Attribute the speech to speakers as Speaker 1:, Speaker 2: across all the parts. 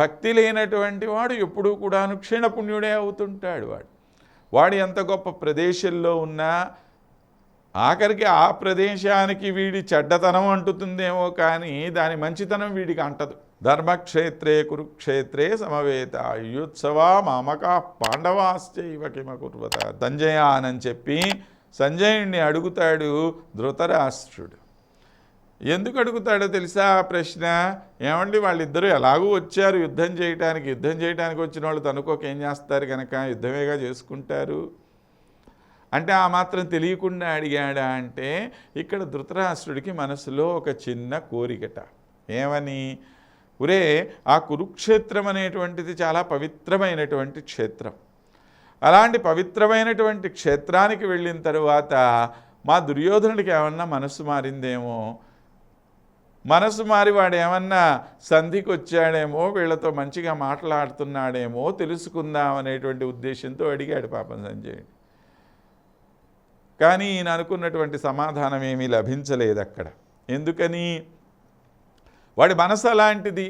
Speaker 1: భక్తి లేనటువంటి వాడు ఎప్పుడూ కూడాను క్షీణపుణ్యుడే అవుతుంటాడు. వాడు ఎంత గొప్ప ప్రదేశంలో ఉన్నా ఆఖరికి ఆ ప్రదేశానికి వీడి చెడ్డతనం అంటుతుందేమో కానీ దాని మంచితనం వీడికి అంటదు. ధర్మక్షేత్రే కురుక్షేత్రే సమవేత యుత్సవా మామకా పాండవాశ్చైవ కిమకుర్వత సంజయ అని చెప్పి సంజయుణ్ణి అడుగుతాడు ధృతరాష్ట్రుడు. ఎందుకు అడుగుతాడో తెలుసా ఆ ప్రశ్న? ఏమండి వాళ్ళిద్దరూ ఎలాగూ వచ్చారు యుద్ధం చేయటానికి వచ్చిన వాళ్ళు తనుకోక ఏం చేస్తారు కనుక యుద్ధమేగా చేసుకుంటారు అంటే ఆ మాత్రం తెలియకుండా అడిగాడా అంటే ఇక్కడ ధృతరాష్ట్రుడికి మనసులో ఒక చిన్న కోరికట. ఏమని? ఒరే, ఆ కురుక్షేత్రం అనేటువంటిది చాలా పవిత్రమైనటువంటి క్షేత్రం. అలాంటి పవిత్రమైనటువంటి క్షేత్రానికి వెళ్ళిన తరువాత మా దుర్యోధనుడికి ఏమన్నా మనసు మారిందేమో, మనసు మారి వాడు ఏమన్నా సంధికి వచ్చాడేమో, వీళ్ళతో మంచిగా మాట్లాడుతున్నాడేమో తెలుసుకుందాం అనేటువంటి ఉద్దేశంతో అడిగాడు పాపం సంజయుడు. కానీ ఈయన అనుకున్నటువంటి సమాధానం ఏమీ లభించలేదు అక్కడ. ఎందుకని? వాడి మనసు అలాంటిది.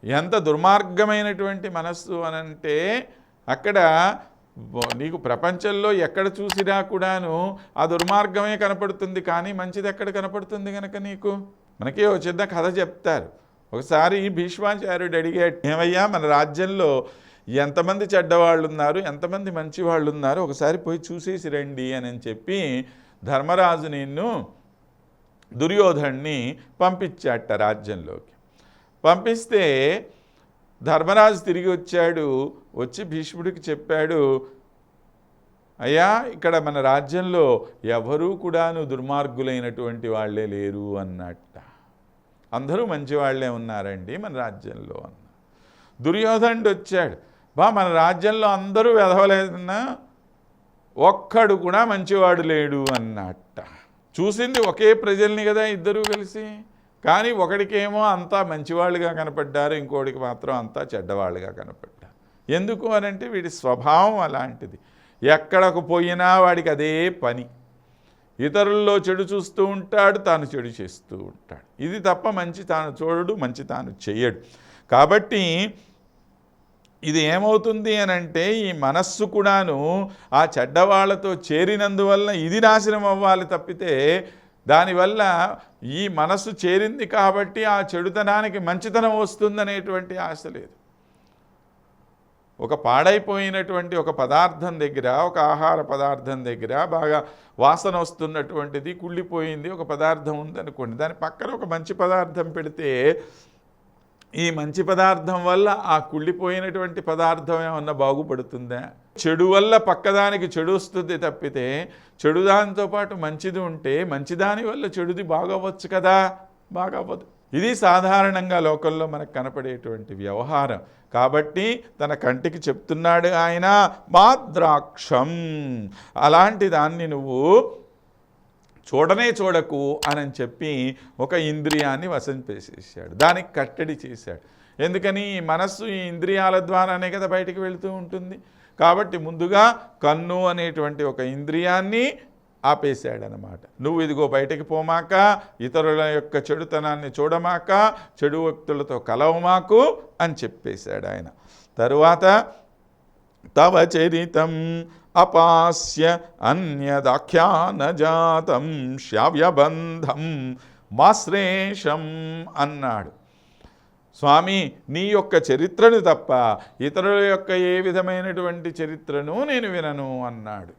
Speaker 1: ఎంత దుర్మార్గమైనటువంటి మనస్సు అనంటే అక్కడ నీకు ప్రపంచంలో ఎక్కడ చూసినా కూడాను ఆ దుర్మార్గమే కనపడుతుంది, కానీ మంచిది ఎక్కడ కనపడుతుంది కనుక నీకు? మనకి ఒక చిన్న కథ చెప్తారు. ఒకసారి భీష్మాచార్యుడు అడిగాడు, ఏమయ్యా మన రాజ్యంలో ఎంతమంది చెడ్డవాళ్ళు ఉన్నారు, ఎంతమంది మంచివాళ్ళు ఉన్నారు, ఒకసారి పోయి చూసేసి రండి అని చెప్పి ధర్మరాజు నిన్ను దుర్యోధన్ని పంపించాట రాజ్యంలోకి. పంపిస్తే ధర్మరాజు తిరిగి వచ్చాడు. వచ్చి భీష్ముడికి చెప్పాడు, అయ్యా ఇక్కడ మన రాజ్యంలో ఎవరూ కూడాను దుర్మార్గులైనటువంటి వాళ్ళే లేరు అన్నట్ట. అందరూ మంచివాళ్లే ఉన్నారండి మన రాజ్యంలో అన్న. దుర్యోధనుడు వచ్చాడు, మన రాజ్యంలో అందరూ వెధవలేదన్నా ఒక్కడు కూడా మంచివాడు లేడు అన్నట్ట. చూసింది ఒకే ప్రజల్ని కదా ఇద్దరూ కలిసి, కానీ ఒకడికేమో అంతా మంచివాళ్ళుగా కనపడ్డారు, ఇంకోటికి మాత్రం అంతా చెడ్డవాళ్ళుగా కనపడ్డారు. ఎందుకు అనంటే వీడి స్వభావం అలాంటిది. ఎక్కడకు పోయినా వాడికి అదే పని. ఇతరుల్లో చెడు చూస్తూ ఉంటాడు, తాను చెడు చేస్తూ ఉంటాడు. ఇది తప్ప మంచి తాను చూడడు, మంచి తాను చెయ్యడు. కాబట్టి ఇది ఏమవుతుంది అనంటే ఈ మనస్సు కూడాను ఆ చెడ్డవాళ్లతో చేరినందువల్ల ఇది నాశనం అవ్వాలి తప్పితే దానివల్ల ఈ మనస్సు చేరింది కాబట్టి ఆ చెడుతనానికి మంచితనం వస్తుందనేటువంటి ఆశ లేదు. ఒక పాడైపోయినటువంటి ఒక పదార్థం దగ్గర, ఒక ఆహార పదార్థం దగ్గర బాగా వాసన వస్తున్నటువంటిది కుళ్ళిపోయింది ఒక పదార్థం ఉందనుకోండి, దాని పక్కన ఒక మంచి పదార్థం పెడితే ఈ మంచి పదార్థం వల్ల ఆ కుళ్ళిపోయినటువంటి పదార్థం ఏమన్నా బాగుపడుతుందా? చెడు వల్ల పక్కదానికి చెడు వస్తుంది తప్పితే చెడు దానితో పాటు మంచిది ఉంటే మంచిదాని వల్ల చెడుది బాగవచ్చు కదా, బాగవ్వదు. ఇది సాధారణంగా లోకంలో మనకు కనపడేటువంటి వ్యవహారం. కాబట్టి తన కంటికి చెప్తున్నాడు ఆయన, మాద్రాక్షం, అలాంటి దాన్ని నువ్వు చూడనే చూడకు అని చెప్పి ఒక ఇంద్రియాన్ని వశం చేసేసాడు, దానికి కట్టడి చేశాడు. ఎందుకని? మనస్సు ఈ ఇంద్రియాల ద్వారానే కదా బయటికి వెళుతూ ఉంటుంది. కాబట్టి ముందుగా కన్ను అనేటువంటి ఒక ఇంద్రియాన్ని ఆపేశాడనమాట. నువ్వు ఇదిగో బయటికి పోమాక, ఇతరుల యొక్క చెడుతనాన్ని చూడమాక, చెడు వ్యక్తులతో కలవమాకు అని చెప్పేశాడు ఆయన. తరువాత తవ చరితం అపాస్య అన్యదాఖ్యానజాతం శ్రావ్యబంధం మాశ్రేషం అన్నాడు. స్వామి, నీ యొక్క చరిత్రను తప్ప ఇతరుల యొక్క ఏ విధమైనటువంటి చరిత్రను నేను వినను అన్నాడు.